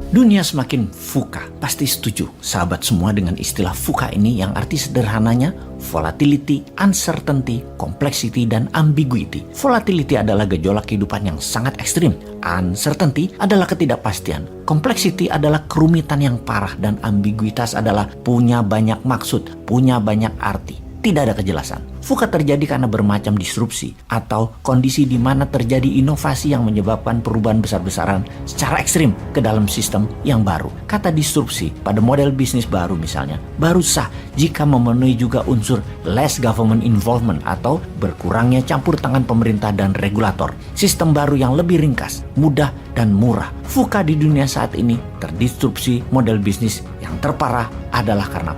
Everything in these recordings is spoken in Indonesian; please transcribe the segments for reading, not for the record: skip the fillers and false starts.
Dunia semakin VUCA. Pasti setuju sahabat semua dengan istilah VUCA ini yang arti sederhananya volatility, uncertainty, complexity, dan ambiguity. Volatility adalah gejolak kehidupan yang sangat ekstrim. Uncertainty adalah ketidakpastian. Complexity adalah kerumitan yang parah, dan ambiguitas adalah punya banyak maksud, punya banyak arti. Tidak ada kejelasan. VUCA terjadi karena bermacam disrupsi atau kondisi di mana terjadi inovasi yang menyebabkan perubahan besar-besaran secara ekstrim ke dalam sistem yang baru. Kata disrupsi pada model bisnis baru misalnya, baru sah jika memenuhi juga unsur less government involvement atau berkurangnya campur tangan pemerintah dan regulator. Sistem baru yang lebih ringkas, mudah, dan murah. VUCA di dunia saat ini terdisrupsi model bisnis yang terparah adalah karena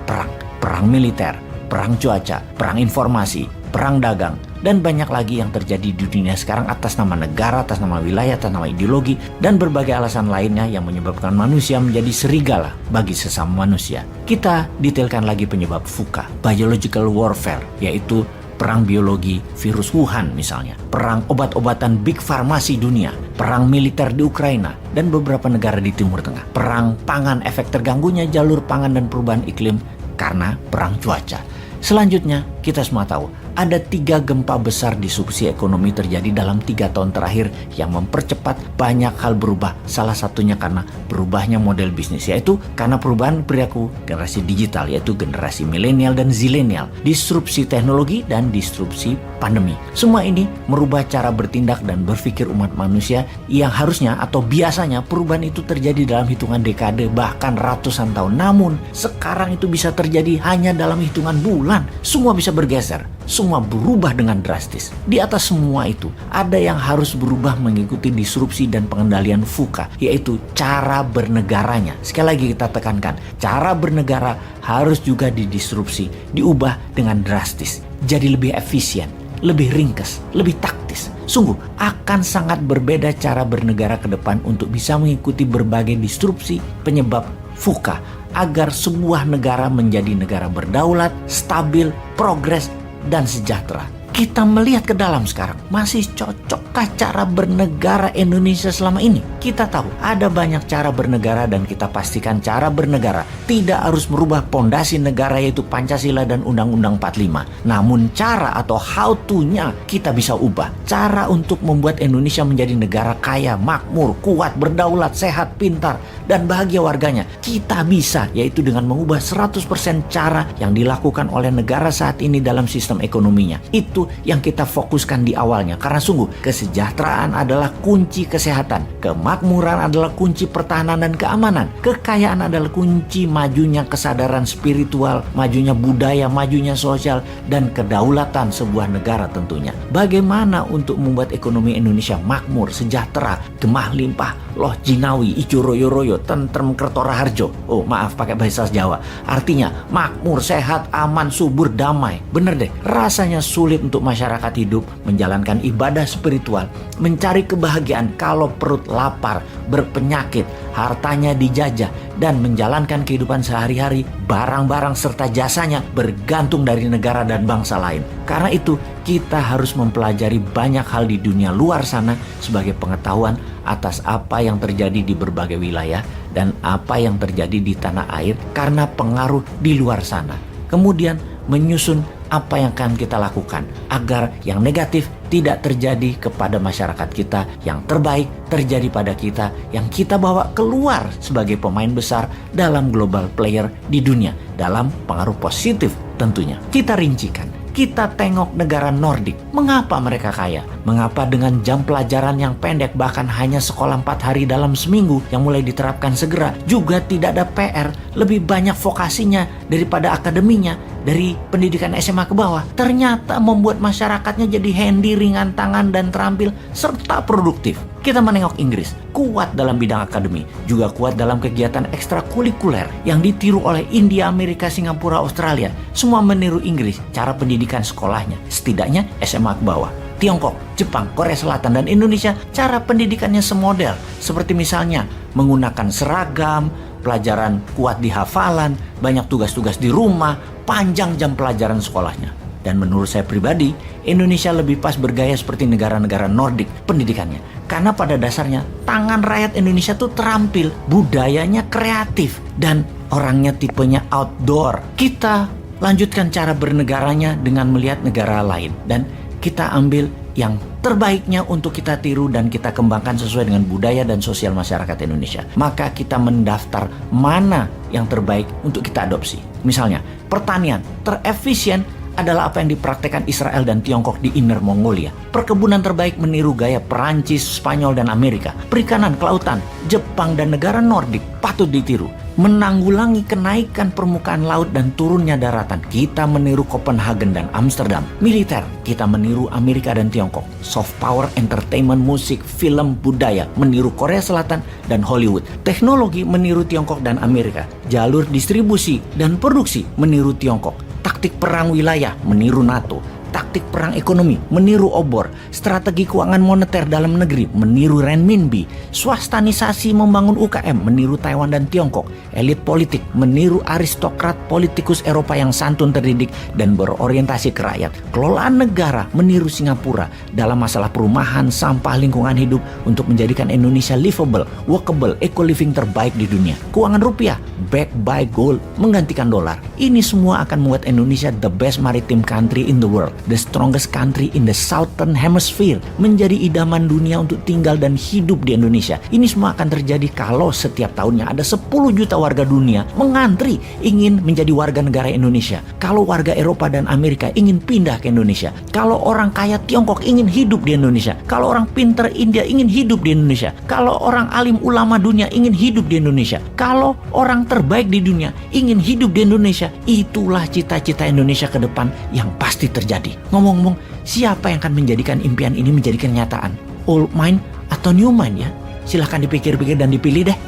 perang militer, perang cuaca, perang informasi, perang dagang, dan banyak lagi yang terjadi di dunia sekarang atas nama negara, atas nama wilayah, atas nama ideologi, dan berbagai alasan lainnya yang menyebabkan manusia menjadi serigala bagi sesama manusia. Kita detailkan lagi penyebab VUCA, biological warfare, yaitu perang biologi virus Wuhan misalnya, perang obat-obatan big farmasi dunia, perang militer di Ukraina, dan beberapa negara di Timur Tengah, perang pangan, efek terganggunya jalur pangan dan perubahan iklim karena perang cuaca. Selanjutnya, kita semua tahu ada 3 gempa besar disrupsi ekonomi terjadi dalam 3 tahun terakhir yang mempercepat banyak hal berubah. Salah satunya karena berubahnya model bisnis, yaitu karena perubahan perilaku generasi digital, yaitu generasi milenial dan zilenial, disrupsi teknologi, dan disrupsi pandemi. Semua ini merubah cara bertindak dan berpikir umat manusia yang harusnya atau biasanya perubahan itu terjadi dalam hitungan dekade bahkan ratusan tahun. Namun sekarang itu bisa terjadi hanya dalam hitungan bulan. Semua bisa bergeser, semua berubah dengan drastis. Di atas semua itu, ada yang harus berubah mengikuti disrupsi dan pengendalian VUCA, yaitu cara bernegaranya. Sekali lagi kita tekankan, cara bernegara harus juga didisrupsi, diubah dengan drastis, jadi lebih efisien, lebih ringkas, lebih taktis. Sungguh akan sangat berbeda cara bernegara ke depan untuk bisa mengikuti berbagai disrupsi penyebab VUCA agar sebuah negara menjadi negara berdaulat, stabil, progres, dan sejahtera. Kita melihat ke dalam sekarang, masih cocokkah cara bernegara Indonesia selama ini? Kita tahu ada banyak cara bernegara dan kita pastikan cara bernegara tidak harus merubah pondasi negara yaitu Pancasila dan Undang-Undang 45. Namun cara atau how to-nya kita bisa ubah. Cara untuk membuat Indonesia menjadi negara kaya, makmur, kuat, berdaulat, sehat, pintar, dan bahagia warganya. Kita bisa, yaitu dengan mengubah 100% cara yang dilakukan oleh negara saat ini dalam sistem ekonominya. Itu yang kita fokuskan di awalnya, karena sungguh kesejahteraan adalah kunci kesehatan, kemakmuran adalah kunci pertahanan dan keamanan, kekayaan adalah kunci majunya kesadaran spiritual, majunya budaya, majunya sosial, dan kedaulatan sebuah negara tentunya. Bagaimana untuk membuat ekonomi Indonesia makmur, sejahtera, gemah limpah, loh jinawi, ijo royo-royo, tentrem kertora harjo. Oh maaf pakai bahasa Jawa, artinya makmur, sehat, aman, subur, damai. Bener deh, rasanya sulit untuk masyarakat hidup menjalankan ibadah spiritual, mencari kebahagiaan kalau perut lapar, berpenyakit, hartanya dijajah, dan menjalankan kehidupan sehari-hari, barang-barang serta jasanya bergantung dari negara dan bangsa lain. Karena itu kita harus mempelajari banyak hal di dunia luar sana sebagai pengetahuan atas apa yang terjadi di berbagai wilayah dan apa yang terjadi di tanah air karena pengaruh di luar sana. Kemudian menyusun apa yang akan kita lakukan agar yang negatif tidak terjadi kepada masyarakat kita, yang terbaik terjadi pada kita, yang kita bawa keluar sebagai pemain besar dalam global player di dunia, dalam pengaruh positif tentunya. Kita rincikan. Kita tengok negara Nordik. Mengapa mereka kaya? Mengapa dengan jam pelajaran yang pendek, bahkan hanya sekolah 4 hari dalam seminggu yang mulai diterapkan segera, juga tidak ada PR, lebih banyak vokasinya daripada akademinya, dari pendidikan SMA ke bawah. Ternyata membuat masyarakatnya jadi handy, ringan tangan, dan terampil, serta produktif. Kita menengok Inggris, kuat dalam bidang akademi, juga kuat dalam kegiatan ekstrakurikuler yang ditiru oleh India, Amerika, Singapura, Australia. Semua meniru Inggris, cara pendidikan sekolahnya, setidaknya SMA ke bawah. Tiongkok, Jepang, Korea Selatan, dan Indonesia, cara pendidikannya semodel. Seperti misalnya menggunakan seragam, pelajaran kuat di hafalan, banyak tugas-tugas di rumah, panjang jam pelajaran sekolahnya. Dan menurut saya pribadi, Indonesia lebih pas bergaya seperti negara-negara Nordik pendidikannya. Karena pada dasarnya tangan rakyat Indonesia tuh terampil, budayanya kreatif, dan orangnya tipenya outdoor. Kita lanjutkan cara bernegaranya dengan melihat negara lain, dan kita ambil yang terbaiknya untuk kita tiru dan kita kembangkan sesuai dengan budaya dan sosial masyarakat Indonesia. Maka kita mendaftar mana yang terbaik untuk kita adopsi. Misalnya, pertanian terefisien adalah apa yang dipraktekkan Israel dan Tiongkok di Inner Mongolia. Perkebunan terbaik meniru gaya Perancis, Spanyol, dan Amerika. Perikanan, kelautan, Jepang, dan negara Nordik patut ditiru. Menanggulangi kenaikan permukaan laut dan turunnya daratan, kita meniru Copenhagen dan Amsterdam. Militer, kita meniru Amerika dan Tiongkok. Soft power, entertainment, musik, film, budaya, meniru Korea Selatan dan Hollywood. Teknologi meniru Tiongkok dan Amerika. Jalur distribusi dan produksi meniru Tiongkok. Taktik perang wilayah meniru NATO. Taktik perang ekonomi meniru obor. Strategi keuangan moneter dalam negeri meniru renminbi. Swastanisasi membangun UKM meniru Taiwan dan Tiongkok. Elit politik meniru aristokrat politikus Eropa yang santun, terdidik, dan berorientasi ke rakyat. Kelolaan negara meniru Singapura dalam masalah perumahan, sampah, lingkungan hidup untuk menjadikan Indonesia livable, workable, eco-living terbaik di dunia. Keuangan rupiah backed by gold menggantikan dolar. Ini semua akan membuat Indonesia the best maritime country in the world. The strongest country in the southern hemisphere, menjadi idaman dunia untuk tinggal dan hidup di Indonesia. Ini semua akan terjadi kalau setiap tahunnya ada 10 juta warga dunia mengantri ingin menjadi warga negara Indonesia. Kalau warga Eropa dan Amerika ingin pindah ke Indonesia. Kalau orang kaya Tiongkok ingin hidup di Indonesia. Kalau orang pinter India ingin hidup di Indonesia. Kalau orang alim ulama dunia ingin hidup di Indonesia. Kalau orang terbaik di dunia ingin hidup di Indonesia. Itulah cita-cita Indonesia ke depan yang pasti terjadi. Ngomong-ngomong, siapa yang akan menjadikan impian ini menjadi kenyataan? Old mind atau new mind ya? Silahkan dipikir-pikir dan dipilih deh.